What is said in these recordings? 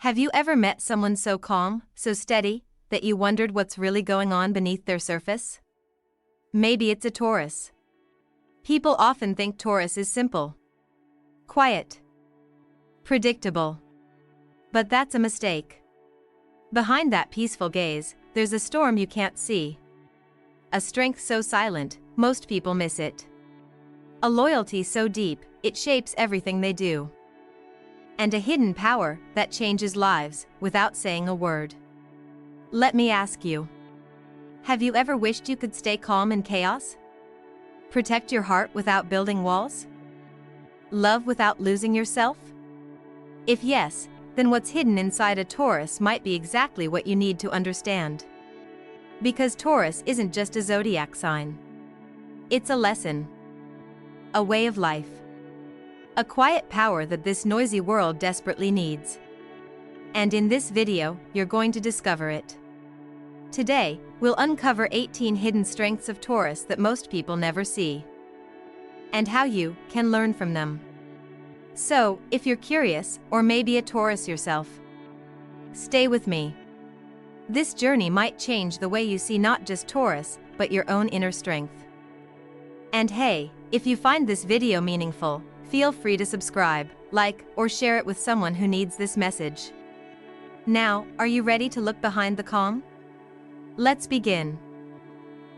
Have you ever met someone so calm, so steady, that you wondered what's really going on beneath their surface? Maybe it's a Taurus. People often think Taurus is simple, quiet, predictable. But that's a mistake. Behind that peaceful gaze, there's a storm you can't see. A strength so silent, most people miss it. A loyalty so deep, it shapes everything they do. And a hidden power that changes lives without saying a word. Let me ask you. Have you ever wished you could stay calm in chaos? Protect your heart without building walls? Love without losing yourself? If yes, then what's hidden inside a Taurus might be exactly what you need to understand. Because Taurus isn't just a zodiac sign. It's a lesson. A way of life. A quiet power that this noisy world desperately needs. And in this video, you're going to discover it. Today, we'll uncover 18 hidden strengths of Taurus that most people never see. And how you can learn from them. So, if you're curious, or maybe a Taurus yourself, stay with me. This journey might change the way you see not just Taurus, but your own inner strength. And hey, if you find this video meaningful, feel free to subscribe, like, or share it with someone who needs this message. Now, are you ready to look behind the calm? Let's begin.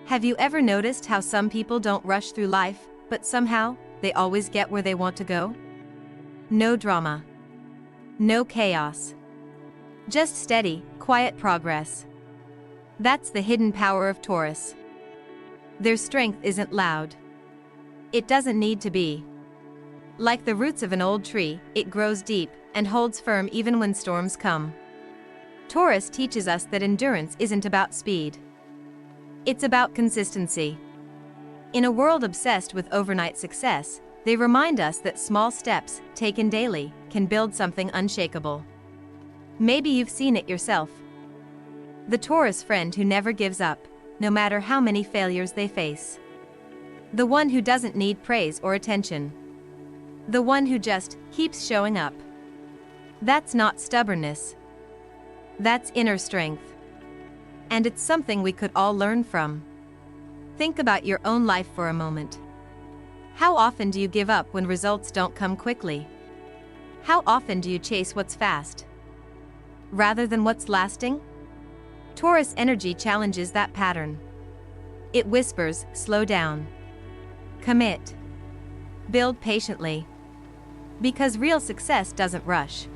Have you ever noticed how some people don't rush through life, but somehow, they always get where they want to go? No drama. No chaos. Just steady, quiet progress. That's the hidden power of Taurus. Their strength isn't loud. It doesn't need to be. Like the roots of an old tree, it grows deep and holds firm even when storms come. Taurus teaches us that endurance isn't about speed. It's about consistency. In a world obsessed with overnight success, they remind us that small steps, taken daily, can build something unshakable. Maybe you've seen it yourself. The Taurus friend who never gives up, no matter how many failures they face. The one who doesn't need praise or attention. The one who just keeps showing up. That's not stubbornness. That's inner strength. And it's something we could all learn from. Think about your own life for a moment. How often do you give up when results don't come quickly? How often do you chase what's fast, rather than what's lasting? Taurus energy challenges that pattern. It whispers, slow down. Commit. Build patiently. Because real success doesn't rush.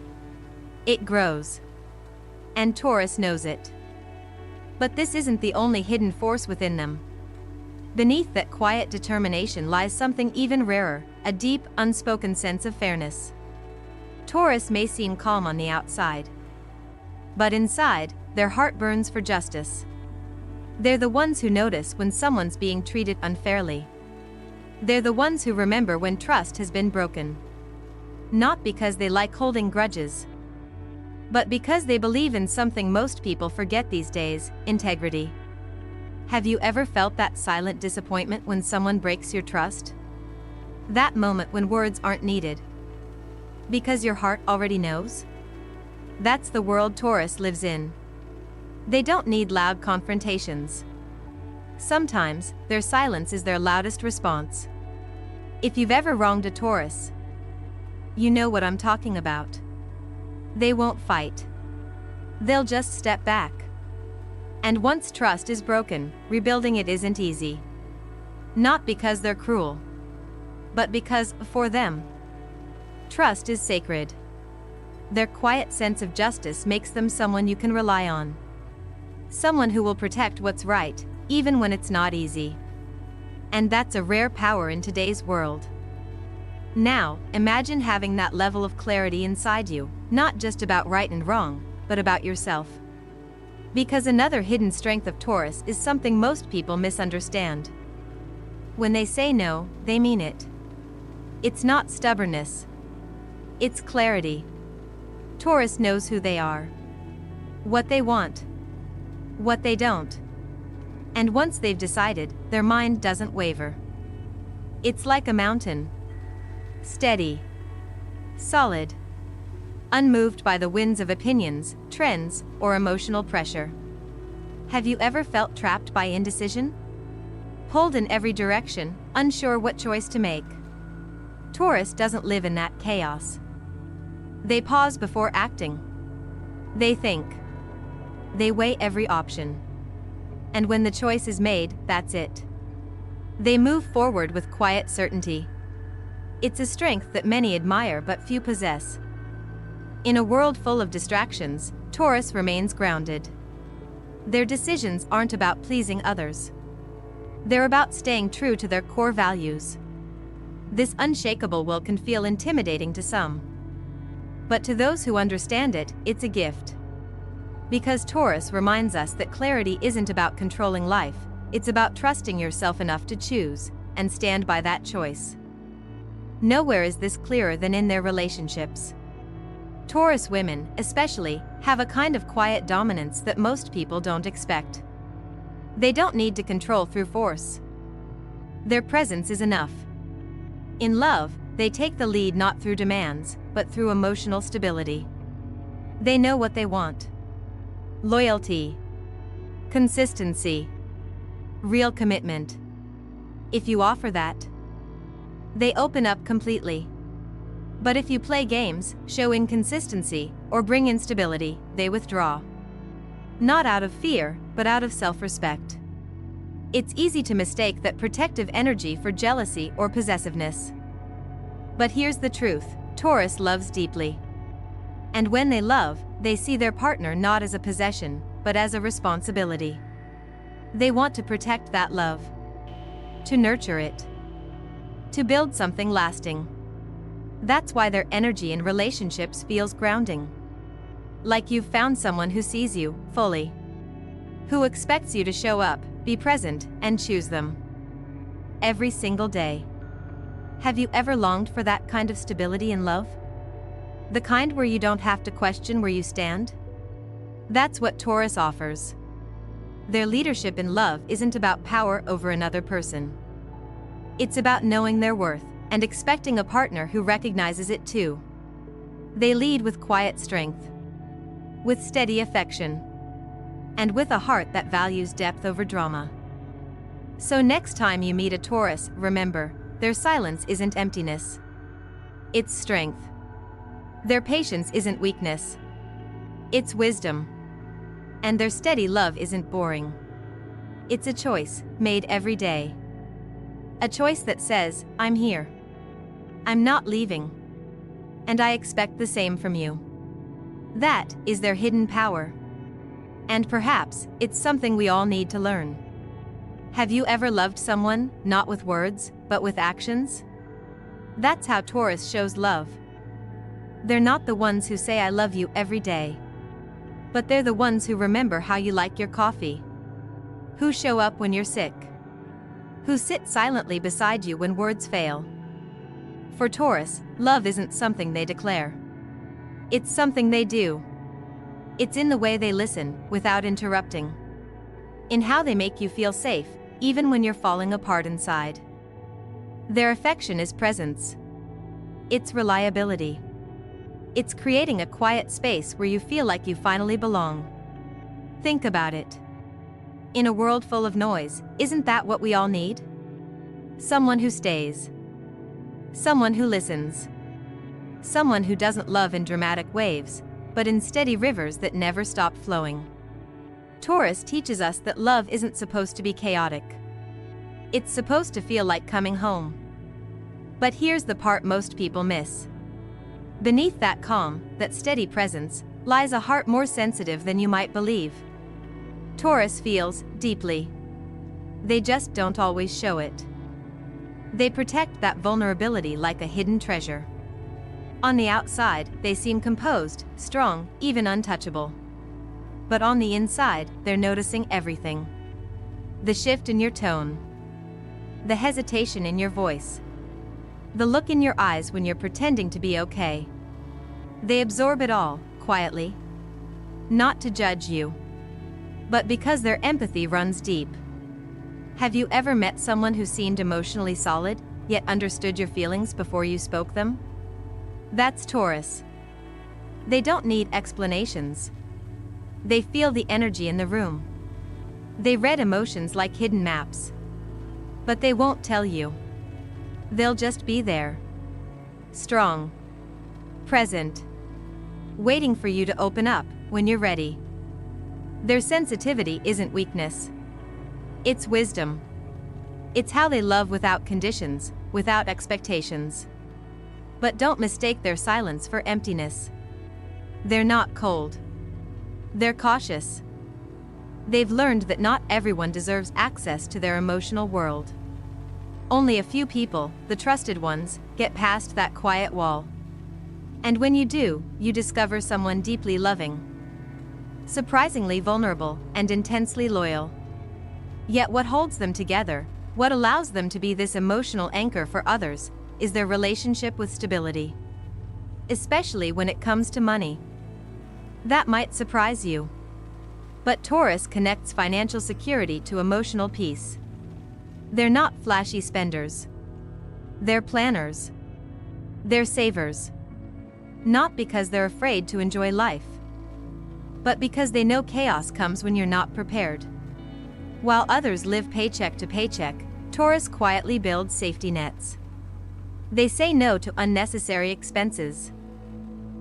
It grows. And Taurus knows it. But this isn't the only hidden force within them. Beneath that quiet determination lies something even rarer, a deep, unspoken sense of fairness. Taurus may seem calm on the outside. But inside, their heart burns for justice. They're the ones who notice when someone's being treated unfairly. They're the ones who remember when trust has been broken. Not because they like holding grudges, but because they believe in something most people forget these days, integrity. Have you ever felt that silent disappointment when someone breaks your trust? That moment when words aren't needed. Because your heart already knows? That's the world Taurus lives in. They don't need loud confrontations. Sometimes, their silence is their loudest response. If you've ever wronged a Taurus, you know what I'm talking about. They won't fight. They'll just step back. And once trust is broken, rebuilding it isn't easy. Not because they're cruel, but because, for them, trust is sacred. Their quiet sense of justice makes them someone you can rely on. Someone who will protect what's right, even when it's not easy. And that's a rare power in today's world. Now, imagine having that level of clarity inside you, not just about right and wrong, but about yourself. Because another hidden strength of Taurus is something most people misunderstand. When they say no, they mean it. It's not stubbornness. It's clarity. Taurus knows who they are, what they want, what they don't. And once they've decided, their mind doesn't waver. It's like a mountain. Steady. Solid. unmoved by the winds of opinions, trends, or emotional pressure. Have you ever felt trapped by indecision? Pulled in every direction, unsure what choice to make? Taurus doesn't live in that chaos. They pause before acting. They think. They weigh every option. And when the choice is made, that's it. They move forward with quiet certainty. It's a strength that many admire but few possess. In a world full of distractions, Taurus remains grounded. Their decisions aren't about pleasing others. They're about staying true to their core values. This unshakable will can feel intimidating to some. But to those who understand it, it's a gift. Because Taurus reminds us that clarity isn't about controlling life, it's about trusting yourself enough to choose, and stand by that choice. Nowhere is this clearer than in their relationships. Taurus women, especially, have a kind of quiet dominance that most people don't expect. They don't need to control through force. Their presence is enough. In love, they take the lead not through demands, but through emotional stability. They know what they want. Loyalty. Consistency. Real commitment. If you offer that, they open up completely. But if you play games, show inconsistency, or bring instability, they withdraw. Not out of fear, but out of self-respect. It's easy to mistake that protective energy for jealousy or possessiveness. But here's the truth, Taurus loves deeply. And when they love, they see their partner not as a possession, but as a responsibility. They want to protect that love. To nurture it. To build something lasting. That's why their energy in relationships feels grounding. Like you've found someone who sees you, fully. Who expects you to show up, be present, and choose them. Every single day. Have you ever longed for that kind of stability in love? The kind where you don't have to question where you stand? That's what Taurus offers. Their leadership in love isn't about power over another person. It's about knowing their worth, and expecting a partner who recognizes it too. They lead with quiet strength. With steady affection. And with a heart that values depth over drama. So next time you meet a Taurus, remember, their silence isn't emptiness. It's strength. Their patience isn't weakness. It's wisdom. And their steady love isn't boring. It's a choice, made every day. A choice that says, I'm here. I'm not leaving. And I expect the same from you. That is their hidden power. And perhaps, it's something we all need to learn. Have you ever loved someone, not with words, but with actions? That's how Taurus shows love. They're not the ones who say I love you every day. But they're the ones who remember how you like your coffee. Who show up when you're sick. Who sit silently beside you when words fail. For Taurus, love isn't something they declare. It's something they do. It's in the way they listen, without interrupting. In how they make you feel safe, even when you're falling apart inside. Their affection is presence. It's reliability. It's creating a quiet space where you feel like you finally belong. Think about it. In a world full of noise, isn't that what we all need? Someone who stays. Someone who listens. Someone who doesn't love in dramatic waves, but in steady rivers that never stop flowing. Taurus teaches us that love isn't supposed to be chaotic. It's supposed to feel like coming home. But here's the part most people miss. Beneath that calm, that steady presence, lies a heart more sensitive than you might believe. Taurus feels deeply. They just don't always show it. They protect that vulnerability like a hidden treasure. On the outside, they seem composed, strong, even untouchable. But on the inside, they're noticing everything. The shift in your tone. The hesitation in your voice. The look in your eyes when you're pretending to be okay. They absorb it all, quietly. Not to judge you, but because their empathy runs deep. Have you ever met someone who seemed emotionally solid, yet understood your feelings before you spoke them? That's Taurus. They don't need explanations. They feel the energy in the room. They read emotions like hidden maps. But they won't tell you. They'll just be there. Strong. Present. Waiting for you to open up when you're ready. Their sensitivity isn't weakness. It's wisdom. It's how they love without conditions, without expectations. But don't mistake their silence for emptiness. They're not cold. They're cautious. They've learned that not everyone deserves access to their emotional world. Only a few people, the trusted ones, get past that quiet wall. And when you do, you discover someone deeply loving, surprisingly vulnerable, and intensely loyal. Yet what holds them together, what allows them to be this emotional anchor for others, is their relationship with stability. Especially when it comes to money. That might surprise you. But Taurus connects financial security to emotional peace. They're not flashy spenders. They're planners. They're savers. Not because they're afraid to enjoy life, but because they know chaos comes when you're not prepared. While others live paycheck to paycheck, Taurus quietly builds safety nets. They say no to unnecessary expenses.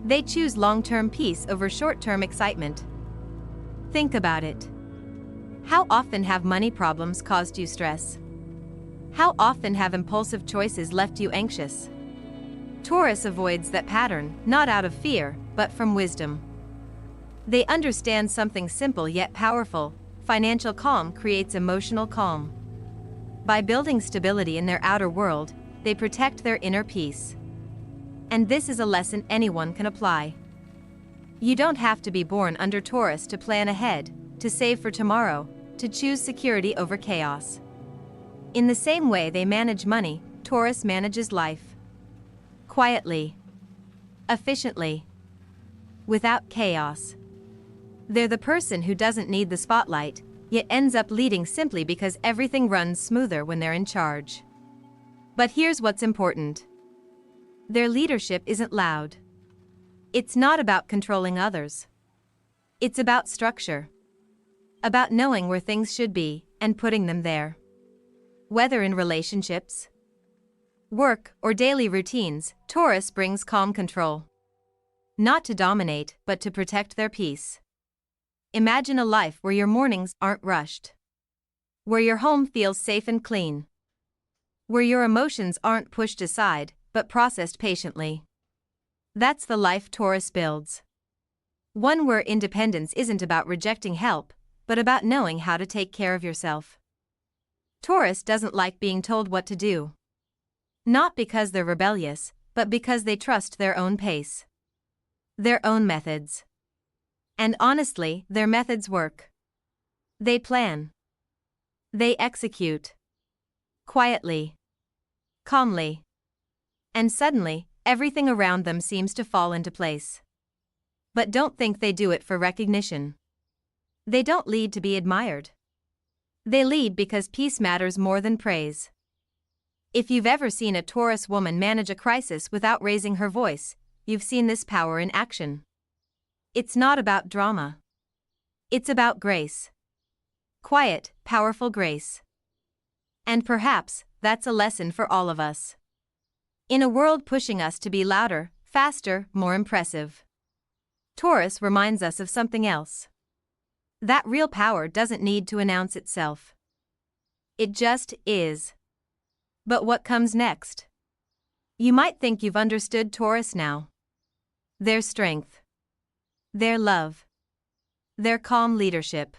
They choose long-term peace over short-term excitement. Think about it. How often have money problems caused you stress? How often have impulsive choices left you anxious? Taurus avoids that pattern, not out of fear, but from wisdom. They understand something simple yet powerful: financial calm creates emotional calm. By building stability in their outer world, they protect their inner peace. And this is a lesson anyone can apply. You don't have to be born under Taurus to plan ahead, to save for tomorrow, to choose security over chaos. In the same way they manage money, Taurus manages life. Quietly. Efficiently. Without chaos. They're the person who doesn't need the spotlight, yet ends up leading simply because everything runs smoother when they're in charge. But here's what's important. Their leadership isn't loud. It's not about controlling others. It's about structure. About knowing where things should be and putting them there. Whether in relationships, work, or daily routines, Taurus brings calm control. Not to dominate, but to protect their peace. Imagine a life where your mornings aren't rushed. Where your home feels safe and clean. Where your emotions aren't pushed aside, but processed patiently. That's the life Taurus builds. One where independence isn't about rejecting help, but about knowing how to take care of yourself. Taurus doesn't like being told what to do. Not because they're rebellious, but because they trust their own pace. Their own methods. And honestly, their methods work. They plan. They execute. Quietly. Calmly. And suddenly, everything around them seems to fall into place. But don't think they do it for recognition. They don't lead to be admired. They lead because peace matters more than praise. If you've ever seen a Taurus woman manage a crisis without raising her voice, you've seen this power in action. It's not about drama. It's about grace. Quiet, powerful grace. And perhaps, that's a lesson for all of us. In a world pushing us to be louder, faster, more impressive, Taurus reminds us of something else. That real power doesn't need to announce itself. It just is. But what comes next? You might think you've understood Taurus now. Their strength. Their love. Their calm leadership.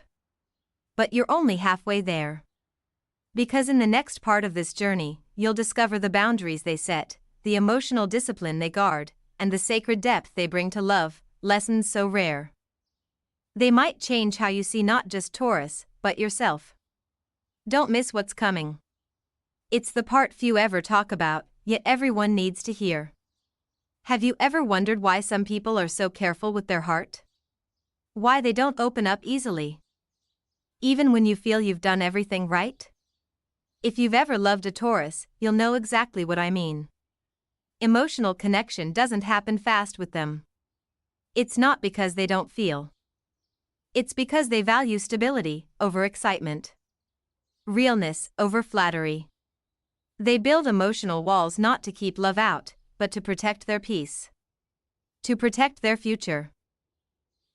But you're only halfway there. Because in the next part of this journey, you'll discover the boundaries they set, the emotional discipline they guard, and the sacred depth they bring to love, lessons so rare. They might change how you see not just Taurus, but yourself. Don't miss what's coming. It's the part few ever talk about, yet everyone needs to hear. Have you ever wondered why some people are so careful with their heart? Why they don't open up easily? Even when you feel you've done everything right? If you've ever loved a Taurus, you'll know exactly what I mean. Emotional connection doesn't happen fast with them. It's not because they don't feel. It's because they value stability over excitement, realness over flattery. They build emotional walls not to keep love out, but to protect their peace, to protect their future.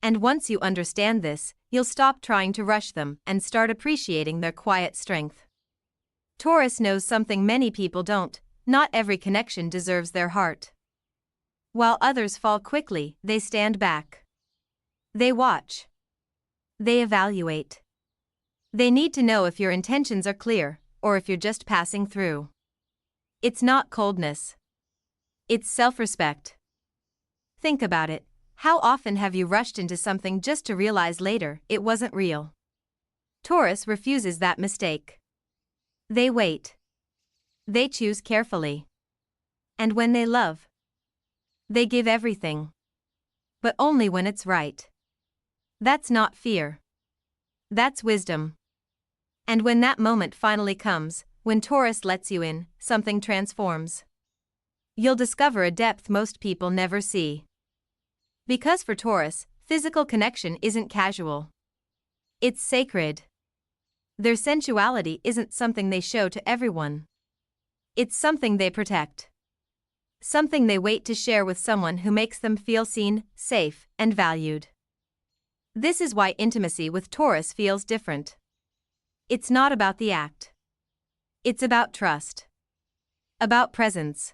And once you understand this, you'll stop trying to rush them and start appreciating their quiet strength. Taurus knows something many people don't: not every connection deserves their heart. While others fall quickly, they stand back. They watch. They evaluate. They need to know if your intentions are clear, or if you're just passing through. It's not coldness. It's self-respect. Think about it. How often have you rushed into something just to realize later it wasn't real? Taurus refuses that mistake. They wait. They choose carefully. And when they love, they give everything. But only when it's right. That's not fear. That's wisdom. And when that moment finally comes, when Taurus lets you in, something transforms. You'll discover a depth most people never see. Because for Taurus, physical connection isn't casual. It's sacred. Their sensuality isn't something they show to everyone. It's something they protect. Something they wait to share with someone who makes them feel seen, safe, and valued. This is why intimacy with Taurus feels different. It's not about the act. It's about trust. About presence.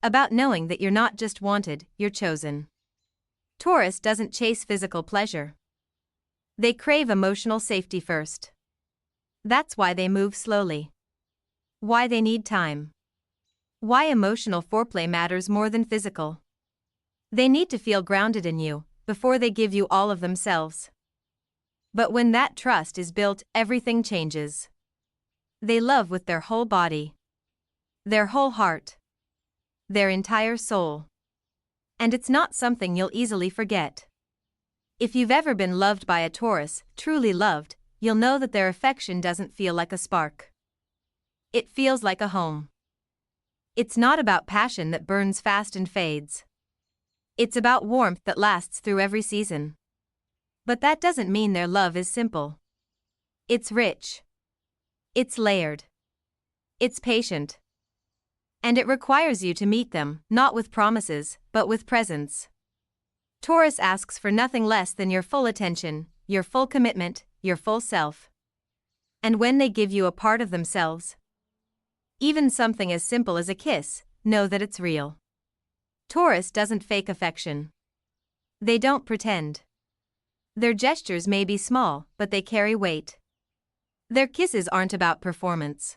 About knowing that you're not just wanted, you're chosen. Taurus doesn't chase physical pleasure. They crave emotional safety first. That's why they move slowly. Why they need time. Why emotional foreplay matters more than physical. They need to feel grounded in you before they give you all of themselves. But when that trust is built, everything changes. They love with their whole body, their whole heart, their entire soul. And it's not something you'll easily forget. If you've ever been loved by a Taurus, truly loved, you'll know that their affection doesn't feel like a spark. It feels like a home. It's not about passion that burns fast and fades. It's about warmth that lasts through every season. But that doesn't mean their love is simple. It's rich. It's layered. It's patient. And it requires you to meet them, not with promises, but with presence. Taurus asks for nothing less than your full attention, your full commitment, your full self. And when they give you a part of themselves, even something as simple as a kiss, know that it's real. Taurus doesn't fake affection. They don't pretend. Their gestures may be small, but they carry weight. Their kisses aren't about performance.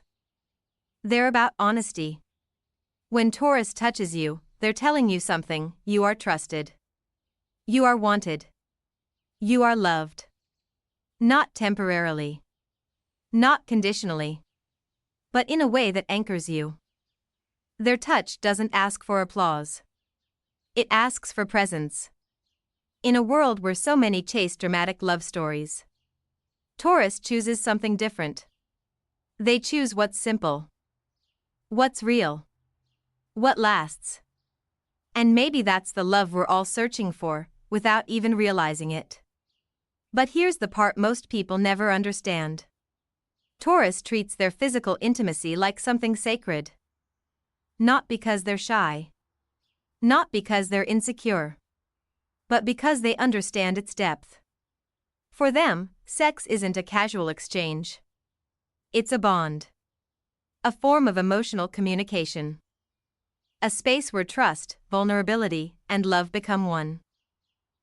They're about honesty. When Taurus touches you, they're telling you something: you are trusted. You are wanted. You are loved. Not temporarily. Not conditionally. But in a way that anchors you. Their touch doesn't ask for applause. It asks for presence. In a world where so many chase dramatic love stories, Taurus chooses something different. They choose what's simple. What's real. What lasts. And maybe that's the love we're all searching for, without even realizing it. But here's the part most people never understand. Taurus treats their physical intimacy like something sacred. Not because they're shy. Not because they're insecure. But because they understand its depth. For them, sex isn't a casual exchange. It's a bond. A form of emotional communication. A space where trust, vulnerability, and love become one.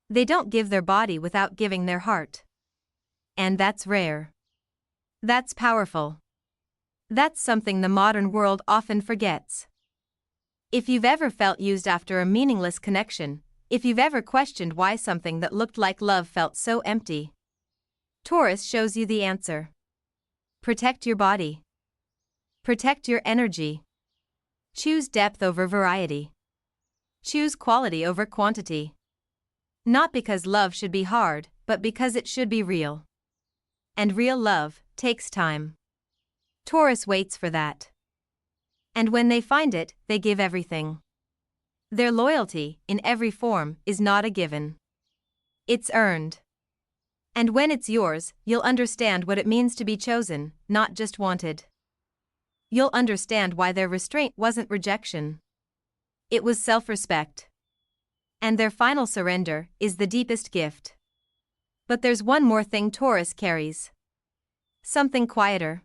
They don't give their body without giving their heart. And that's rare. That's powerful. That's something the modern world often forgets. If you've ever felt used after a meaningless connection, if you've ever questioned why something that looked like love felt so empty, Taurus shows you the answer. Protect your body. Protect your energy. Choose depth over variety. Choose quality over quantity. Not because love should be hard, but because it should be real. And real love takes time. Taurus waits for that. And when they find it, they give everything. Their loyalty, in every form, is not a given. It's earned. And when it's yours, you'll understand what it means to be chosen, not just wanted. You'll understand why their restraint wasn't rejection. It was self-respect. And their final surrender is the deepest gift. But there's one more thing Taurus carries. Something quieter.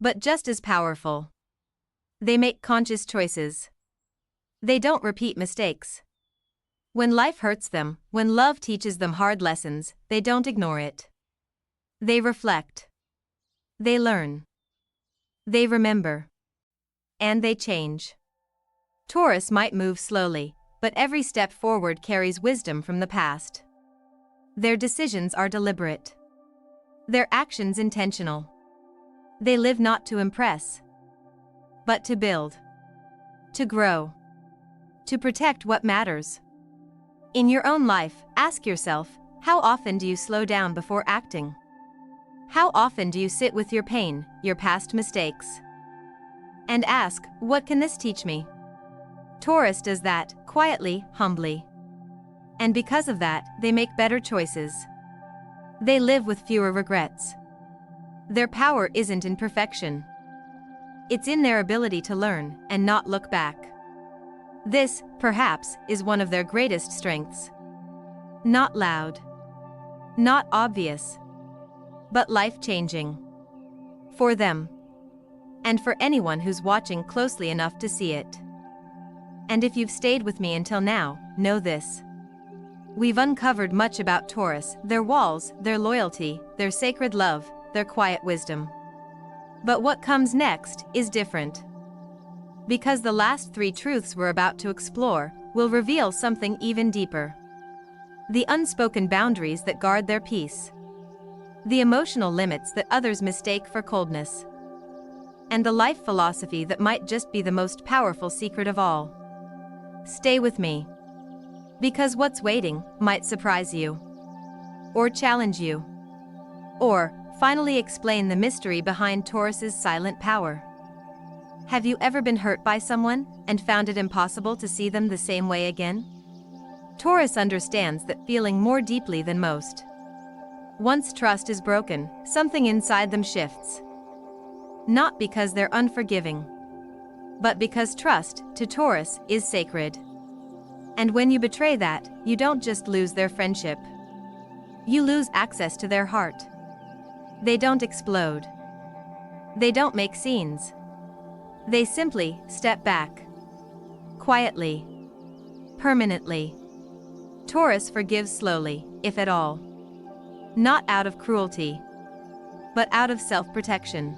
But just as powerful. They make conscious choices. They don't repeat mistakes. When life hurts them, when love teaches them hard lessons, they don't ignore it. They reflect. They learn. They remember. And they change. Taurus might move slowly, but every step forward carries wisdom from the past. Their decisions are deliberate. Their actions intentional. They live not to impress, but to build. To grow. To protect what matters. In your own life, ask yourself, how often do you slow down before acting? How often do you sit with your pain, your past mistakes? And ask, what can this teach me? Taurus does that, quietly, humbly. And because of that, they make better choices. They live with fewer regrets. Their power isn't in perfection. It's in their ability to learn and not look back. This, perhaps, is one of their greatest strengths. Not loud. Not obvious. But life-changing. For them. And for anyone who's watching closely enough to see it. And if you've stayed with me until now, know this. We've uncovered much about Taurus, their walls, their loyalty, their sacred love, their quiet wisdom. But what comes next is different. Because the last three truths we're about to explore will reveal something even deeper. The unspoken boundaries that guard their peace. The emotional limits that others mistake for coldness. And the life philosophy that might just be the most powerful secret of all. Stay with me. Because what's waiting might surprise you. Or challenge you. Or finally explain the mystery behind Taurus's silent power. Have you ever been hurt by someone and found it impossible to see them the same way again? Taurus understands that feeling more deeply than most. Once trust is broken, something inside them shifts. Not because they're unforgiving, but because trust, to Taurus, is sacred. And when you betray that, you don't just lose their friendship. You lose access to their heart. They don't explode. They don't make scenes. They simply step back. Quietly. Permanently. Taurus forgives slowly, if at all. Not out of cruelty, but out of self-protection.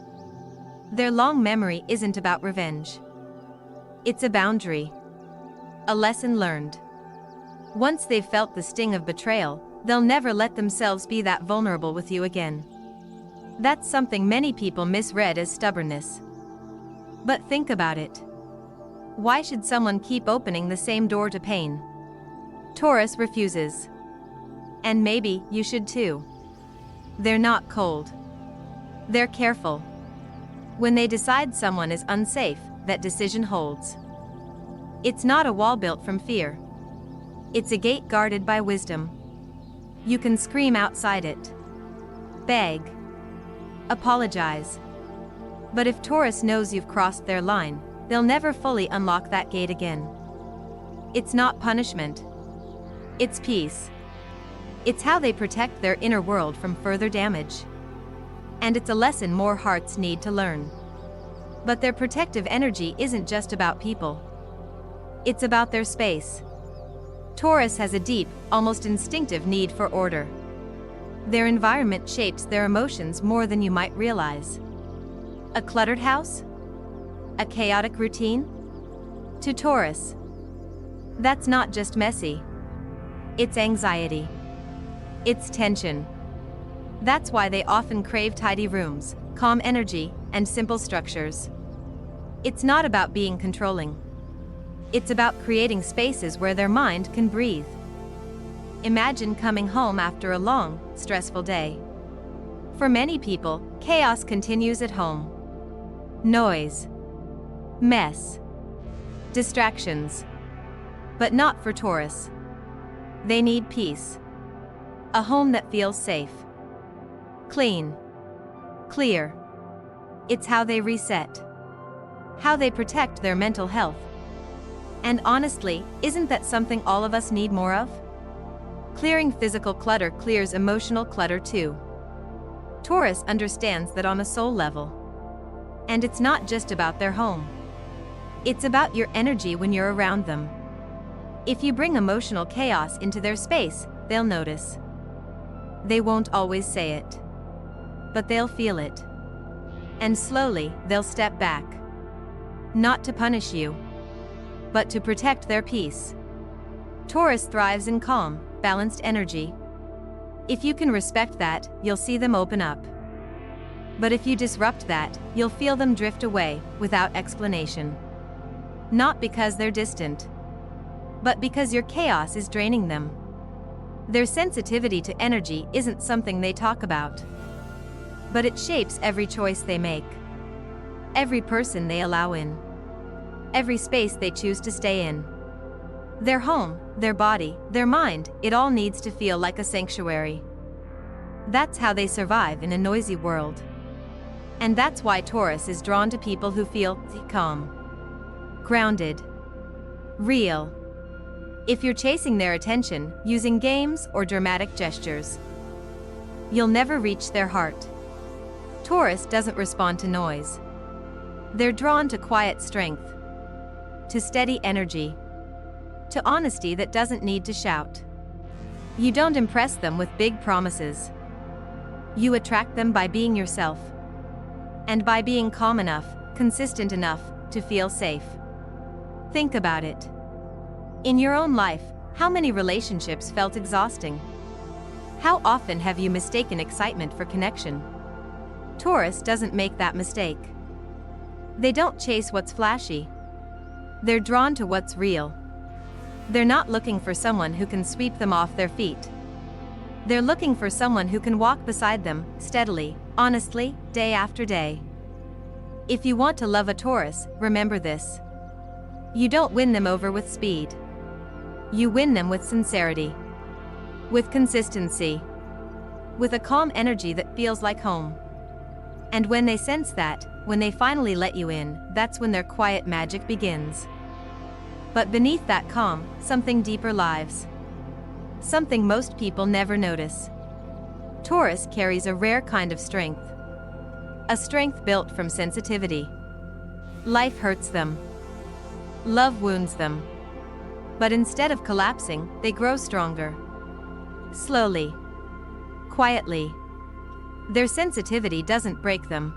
Their long memory isn't about revenge. It's a boundary. A lesson learned. Once they've felt the sting of betrayal, they'll never let themselves be that vulnerable with you again. That's something many people misread as stubbornness. But think about it. Why should someone keep opening the same door to pain? Taurus refuses. And maybe you should too. They're not cold. They're careful. When they decide someone is unsafe, that decision holds. It's not a wall built from fear. It's a gate guarded by wisdom. You can scream outside it. Beg. Apologize. But if Taurus knows you've crossed their line, they'll never fully unlock that gate again. It's not punishment. It's peace. It's how they protect their inner world from further damage. And it's a lesson more hearts need to learn. But their protective energy isn't just about people. It's about their space. Taurus has a deep, almost instinctive need for order. Their environment shapes their emotions more than you might realize. A cluttered house? A chaotic routine? To Taurus, that's not just messy. It's anxiety. It's tension. That's why they often crave tidy rooms, calm energy, and simple structures. It's not about being controlling. It's about creating spaces where their mind can breathe. Imagine coming home after a long, stressful day. For many people, chaos continues at home. Noise. Mess. Distractions. But not for Taurus. They need peace. A home that feels safe. Clean. Clear. It's how they reset. How they protect their mental health. And honestly, isn't that something all of us need more of? Clearing physical clutter clears emotional clutter too. Taurus understands that on a soul level. And it's not just about their home. It's about your energy when you're around them. If you bring emotional chaos into their space, they'll notice. They won't always say it. But they'll feel it. And slowly, they'll step back. Not to punish you, but to protect their peace. Taurus thrives in calm, balanced energy. If you can respect that, you'll see them open up. But if you disrupt that, you'll feel them drift away, without explanation. Not because they're distant, but because your chaos is draining them. Their sensitivity to energy isn't something they talk about. But it shapes every choice they make. Every person they allow in. Every space they choose to stay in. Their home, their body, their mind, it all needs to feel like a sanctuary. That's how they survive in a noisy world. And that's why Taurus is drawn to people who feel calm, grounded, real. If you're chasing their attention, using games or dramatic gestures, you'll never reach their heart. Taurus doesn't respond to noise. They're drawn to quiet strength, to steady energy, to honesty that doesn't need to shout. You don't impress them with big promises. You attract them by being yourself. And by being calm enough, consistent enough, to feel safe. Think about it. In your own life, how many relationships felt exhausting? How often have you mistaken excitement for connection? Taurus doesn't make that mistake. They don't chase what's flashy. They're drawn to what's real. They're not looking for someone who can sweep them off their feet. They're looking for someone who can walk beside them, steadily, honestly, day after day. If you want to love a Taurus, remember this. You don't win them over with speed. You win them with sincerity. With consistency. With a calm energy that feels like home. And when they sense that, when they finally let you in, that's when their quiet magic begins. But beneath that calm, something deeper lives. Something most people never notice. Taurus carries a rare kind of strength. A strength built from sensitivity. Life hurts them. Love wounds them. But instead of collapsing, they grow stronger. Slowly. Quietly. Their sensitivity doesn't break them.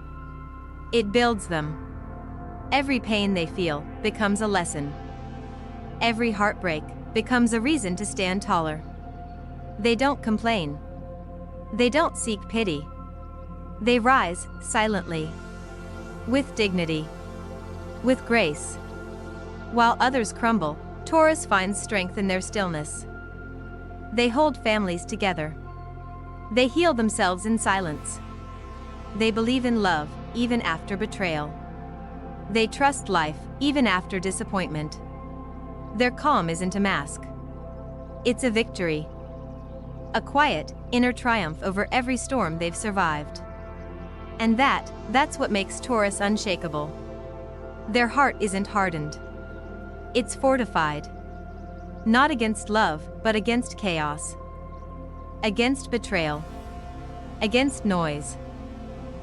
It builds them. Every pain they feel becomes a lesson. Every heartbreak becomes a reason to stand taller. They don't complain. They don't seek pity. They rise, silently. With dignity. With grace. While others crumble, Taurus finds strength in their stillness. They hold families together. They heal themselves in silence. They believe in love, even after betrayal. They trust life, even after disappointment. Their calm isn't a mask. It's a victory. A quiet, inner triumph over every storm they've survived. And that's what makes Taurus unshakable. Their heart isn't hardened. It's fortified. Not against love, but against chaos. Against betrayal. Against noise.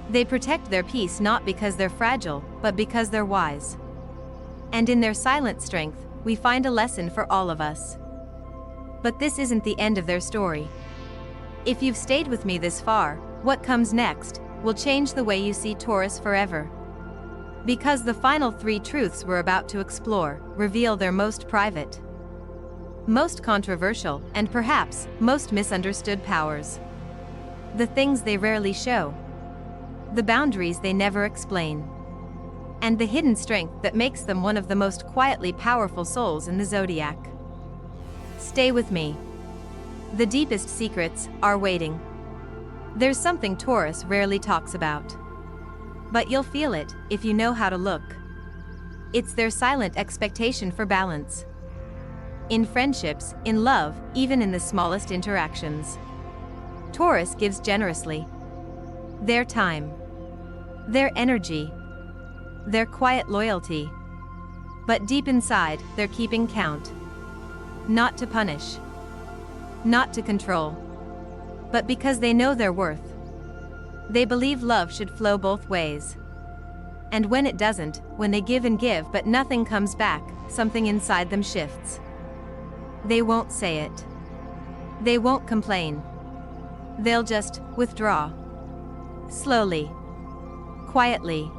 They protect their peace not because they're fragile, but because they're wise. And in their silent strength, we find a lesson for all of us. But this isn't the end of their story. If you've stayed with me this far, what comes next will change the way you see Taurus forever. Because the final 3 truths we're about to explore reveal their most private, most controversial, and perhaps most misunderstood powers. The things they rarely show. The boundaries they never explain. And the hidden strength that makes them one of the most quietly powerful souls in the zodiac. Stay with me. The deepest secrets are waiting. There's something Taurus rarely talks about. But you'll feel it if you know how to look. It's their silent expectation for balance. In friendships, in love, even in the smallest interactions. Taurus gives generously. Their time, their energy, their quiet loyalty. But deep inside, they're keeping count. Not to punish, not to control, but because they know their worth. They believe love should flow both ways. And when it doesn't, when they give and give but nothing comes back, something inside them shifts. They won't say it. They won't complain. They'll just withdraw. Slowly. Quietly.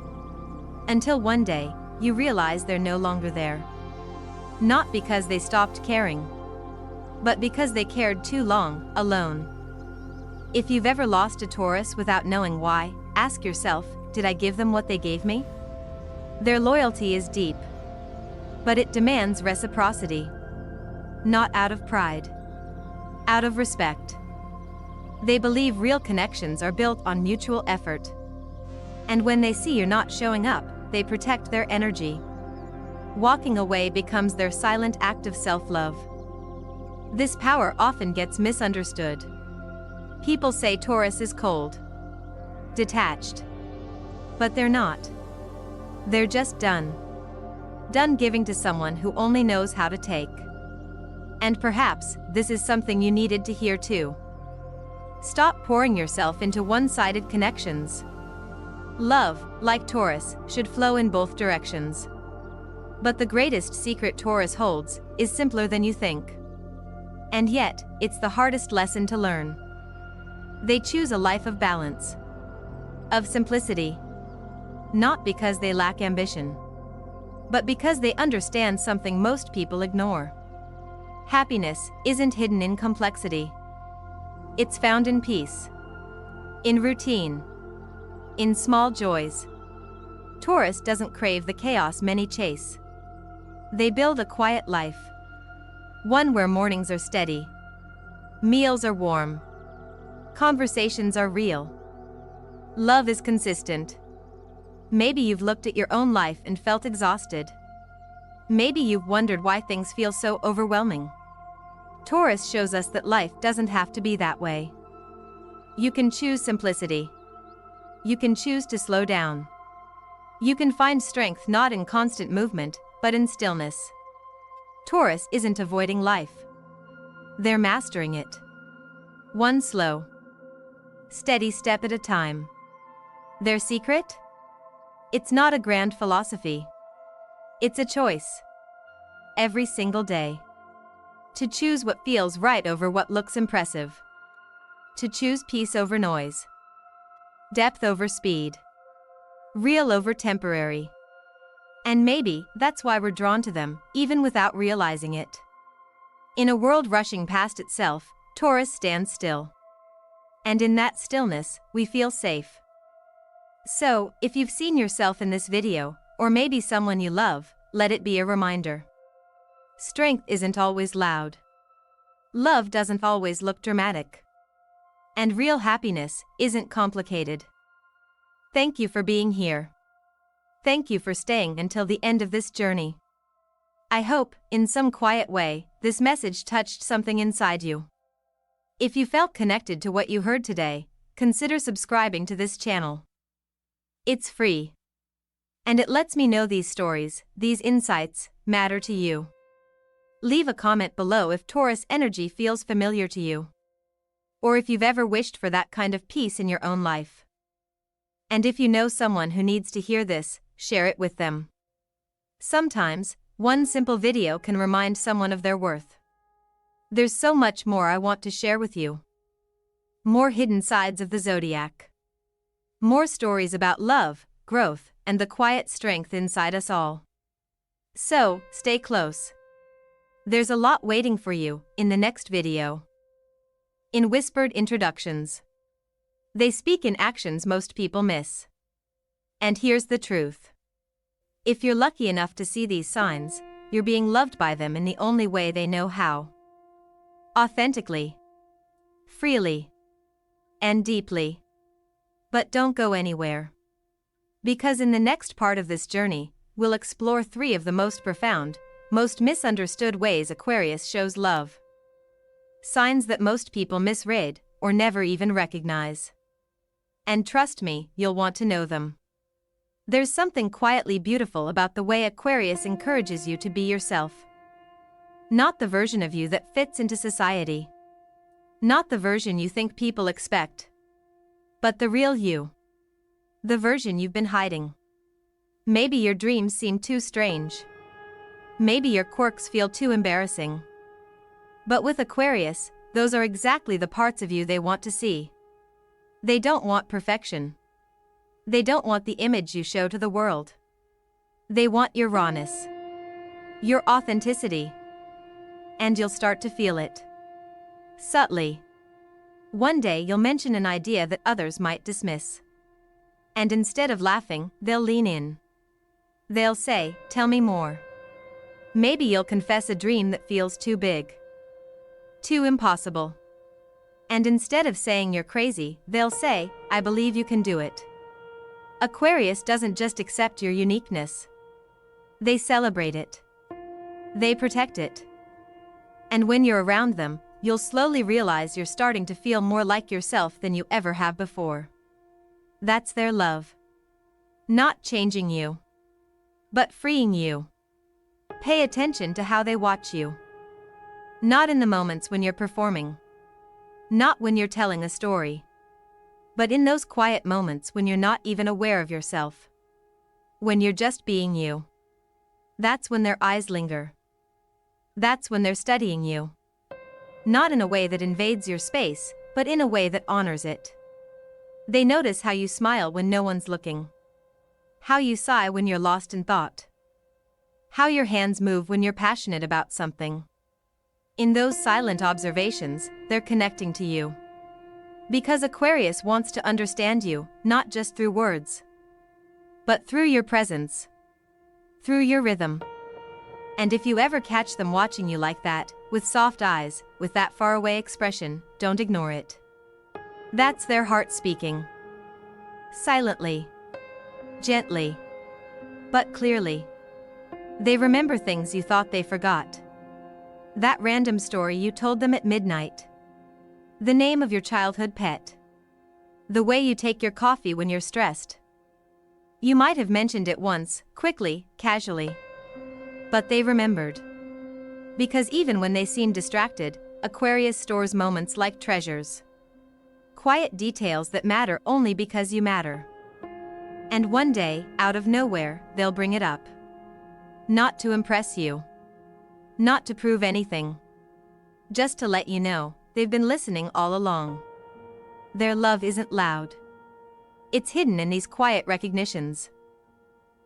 Until one day, you realize they're no longer there. Not because they stopped caring, but because they cared too long, alone. If you've ever lost a Taurus without knowing why, ask yourself, did I give them what they gave me? Their loyalty is deep, but it demands reciprocity. Not out of pride, out of respect. They believe real connections are built on mutual effort. And when they see you're not showing up, they protect their energy. Walking away becomes their silent act of self-love. This power often gets misunderstood. People say Taurus is cold, detached. But they're not. They're just done. Done giving to someone who only knows how to take. And perhaps this is something you needed to hear too. Stop pouring yourself into one-sided connections. Love, like Taurus, should flow in both directions. But the greatest secret Taurus holds is simpler than you think. And yet, it's the hardest lesson to learn. They choose a life of balance, of simplicity. Not because they lack ambition, but because they understand something most people ignore. Happiness isn't hidden in complexity. It's found in peace, in routine, in small joys. Taurus doesn't crave the chaos many chase. They build a quiet life, one where mornings are steady, meals are warm, conversations are real, love is consistent. Maybe you've looked at your own life and felt exhausted. Maybe you've wondered why things feel so overwhelming. Taurus shows us that life doesn't have to be that way. You can choose simplicity. You can choose to slow down. You can find strength not in constant movement, but in stillness. Taurus isn't avoiding life. They're mastering it. One slow, steady step at a time. Their secret? It's not a grand philosophy. It's a choice. Every single day. To choose what feels right over what looks impressive. To choose peace over noise. Depth over speed. Real over temporary. And maybe that's why we're drawn to them, even without realizing it. In a world rushing past itself, Taurus stands still. And in that stillness, we feel safe. So, if you've seen yourself in this video, or maybe someone you love, let it be a reminder. Strength isn't always loud. Love doesn't always look dramatic. And real happiness isn't complicated. Thank you for being here. Thank you for staying until the end of this journey. I hope, in some quiet way, this message touched something inside you. If you felt connected to what you heard today, consider subscribing to this channel. It's free. And it lets me know these stories, these insights, matter to you. Leave a comment below if Taurus energy feels familiar to you. Or if you've ever wished for that kind of peace in your own life. And if you know someone who needs to hear this, share it with them. Sometimes, one simple video can remind someone of their worth. There's so much more I want to share with you. More hidden sides of the zodiac. More stories about love, growth, and the quiet strength inside us all. So, stay close. There's a lot waiting for you in the next video. In whispered introductions. They speak in actions most people miss. And here's the truth. If you're lucky enough to see these signs, you're being loved by them in the only way they know how. Authentically. Freely. And deeply. But don't go anywhere. Because in the next part of this journey, we'll explore 3 of the most profound, most misunderstood ways Aquarius shows love. Signs that most people misread or never even recognize. And trust me, you'll want to know them. There's something quietly beautiful about the way Aquarius encourages you to be yourself. Not the version of you that fits into society. Not the version you think people expect. But the real you. The version you've been hiding. Maybe your dreams seem too strange. Maybe your quirks feel too embarrassing. But with Aquarius, those are exactly the parts of you they want to see. They don't want perfection. They don't want the image you show to the world. They want your rawness. Your authenticity. And you'll start to feel it. Subtly. One day you'll mention an idea that others might dismiss. And instead of laughing, they'll lean in. They'll say, "Tell me more." Maybe you'll confess a dream that feels too big. Too impossible. And instead of saying you're crazy, they'll say, "I believe you can do it." Aquarius doesn't just accept your uniqueness. They celebrate it. They protect it. And when you're around them, you'll slowly realize you're starting to feel more like yourself than you ever have before. That's their love. Not changing you, but freeing you. Pay attention to how they watch you. Not in the moments when you're performing. Not when you're telling a story. But in those quiet moments when you're not even aware of yourself. When you're just being you. That's when their eyes linger. That's when they're studying you. Not in a way that invades your space, but in a way that honors it. They notice how you smile when no one's looking. How you sigh when you're lost in thought. How your hands move when you're passionate about something. In those silent observations, they're connecting to you. Because Aquarius wants to understand you, not just through words, but through your presence. Through your rhythm. And if you ever catch them watching you like that, with soft eyes, with that faraway expression, don't ignore it. That's their heart speaking. Silently. Gently. But clearly. They remember things you thought they forgot. That random story you told them at midnight. The name of your childhood pet. The way you take your coffee when you're stressed. You might have mentioned it once, quickly, casually. But they remembered. Because even when they seem distracted, Aquarius stores moments like treasures. Quiet details that matter only because you matter. And one day, out of nowhere, they'll bring it up. Not to impress you. Not to prove anything. Just to let you know, they've been listening all along. Their love isn't loud. It's hidden in these quiet recognitions.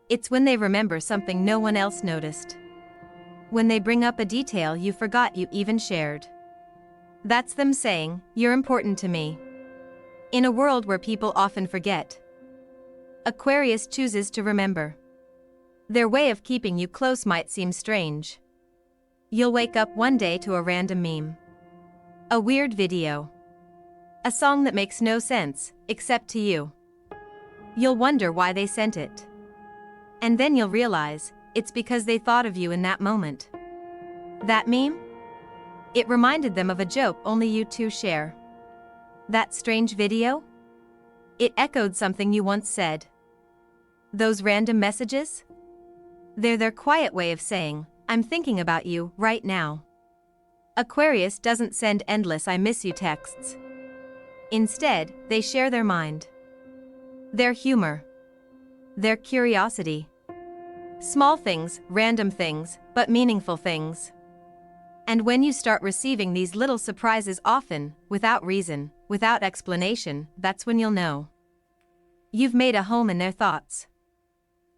It's when they remember something no one else noticed. When they bring up a detail you forgot you even shared. That's them saying, "You're important to me." In a world where people often forget, Aquarius chooses to remember. Their way of keeping you close might seem strange. You'll wake up one day to a random meme. A weird video. A song that makes no sense, except to you. You'll wonder why they sent it. And then you'll realize, it's because they thought of you in that moment. That meme? It reminded them of a joke only you two share. That strange video? It echoed something you once said. Those random messages? They're their quiet way of saying, "I'm thinking about you right now." Aquarius doesn't send endless "I miss you" texts. Instead, they share their mind. Their humor. Their curiosity. Small things, random things, but meaningful things. And when you start receiving these little surprises often, without reason, without explanation, that's when you'll know. You've made a home in their thoughts.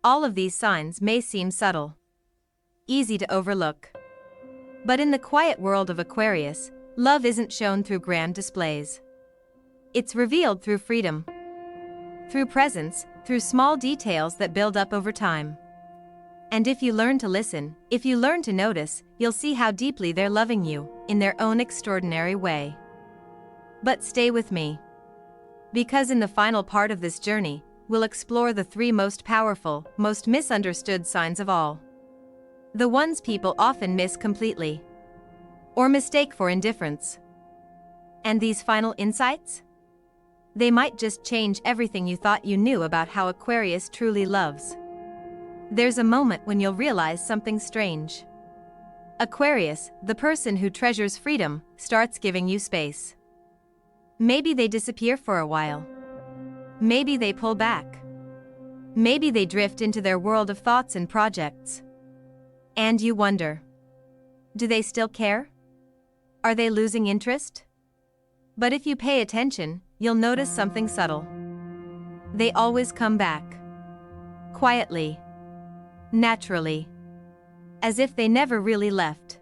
All of these signs may seem subtle. Easy to overlook. But in the quiet world of Aquarius, love isn't shown through grand displays. It's revealed through freedom. Through presence, through small details that build up over time. And if you learn to listen, if you learn to notice, you'll see how deeply they're loving you, in their own extraordinary way. But stay with me. Because in the final part of this journey, we'll explore the 3 most powerful, most misunderstood signs of all. The ones people often miss completely. Or mistake for indifference. And these final insights? They might just change everything you thought you knew about how Aquarius truly loves. There's a moment when you'll realize something strange. Aquarius, the person who treasures freedom, starts giving you space. Maybe they disappear for a while. Maybe they pull back. Maybe they drift into their world of thoughts and projects. And you wonder, do they still care? Are they losing interest? But if you pay attention, you'll notice something subtle. They always come back. Quietly. Naturally. As if they never really left.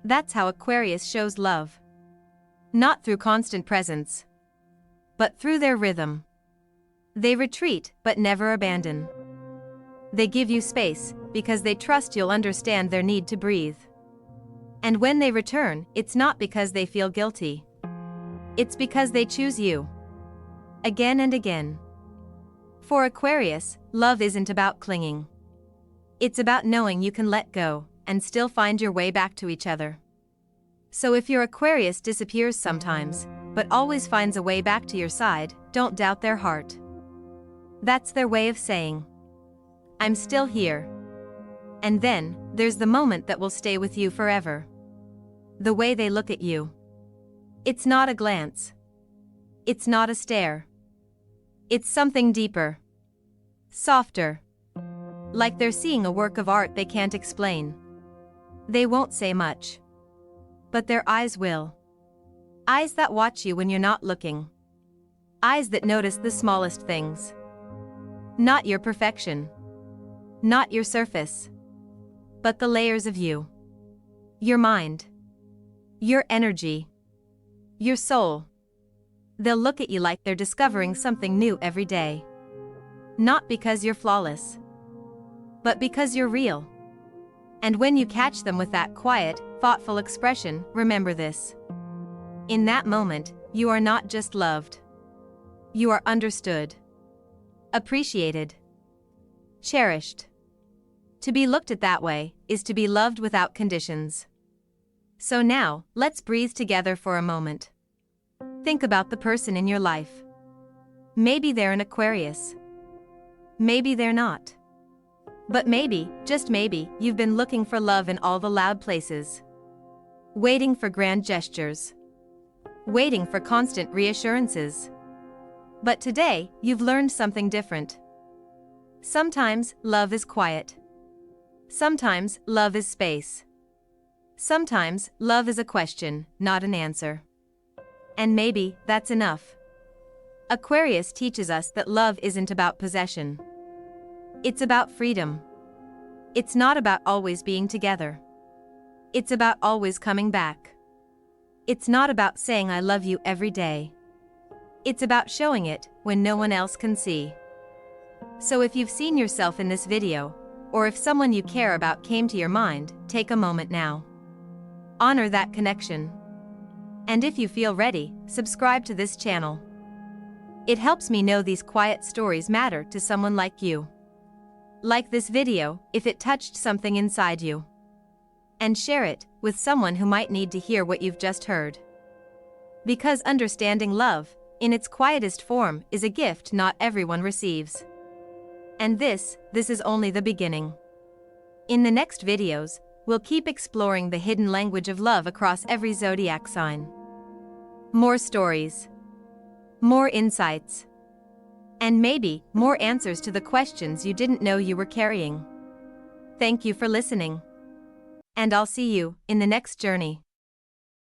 That's how Aquarius shows love. Not through constant presence, but through their rhythm. They retreat but never abandon. They give you space because they trust you'll understand their need to breathe. And when they return, it's not because they feel guilty. It's because they choose you. Again and again. For Aquarius, love isn't about clinging. It's about knowing you can let go and still find your way back to each other. So if your Aquarius disappears sometimes, but always finds a way back to your side, don't doubt their heart. That's their way of saying, I'm still here. And then, there's the moment that will stay with you forever. The way they look at you. It's not a glance. It's not a stare. It's something deeper. Softer. Like they're seeing a work of art they can't explain. They won't say much. But their eyes will. Eyes that watch you when you're not looking. Eyes that notice the smallest things. Not your perfection. Not your surface. But the layers of you. Your mind. Your energy. Your soul. They'll look at you like they're discovering something new every day. Not because you're flawless. But because you're real. And when you catch them with that quiet, thoughtful expression, remember this. In that moment, you are not just loved. You are understood. Appreciated. Cherished. To be looked at that way is to be loved without conditions. So now, let's breathe together for a moment. Think about the person in your life. Maybe they're an Aquarius. Maybe they're not. But maybe, just maybe, you've been looking for love in all the loud places. Waiting for grand gestures. Waiting for constant reassurances. But today, you've learned something different. Sometimes, love is quiet. Sometimes, love is space. Sometimes, love is a question, not an answer. And maybe, that's enough. Aquarius teaches us that love isn't about possession. It's about freedom. It's not about always being together. It's about always coming back. It's not about saying I love you every day. It's about showing it when no one else can see. So if you've seen yourself in this video, or if someone you care about came to your mind, take a moment now. Honor that connection. And if you feel ready, subscribe to this channel. It helps me know these quiet stories matter to someone like you. Like this video if it touched something inside you. And share it with someone who might need to hear what you've just heard. Because understanding love, in its quietest form, is a gift not everyone receives. And this is only the beginning. In the next videos, we'll keep exploring the hidden language of love across every zodiac sign. More stories. More insights. And maybe, more answers to the questions you didn't know you were carrying. Thank you for listening. And I'll see you in the next journey.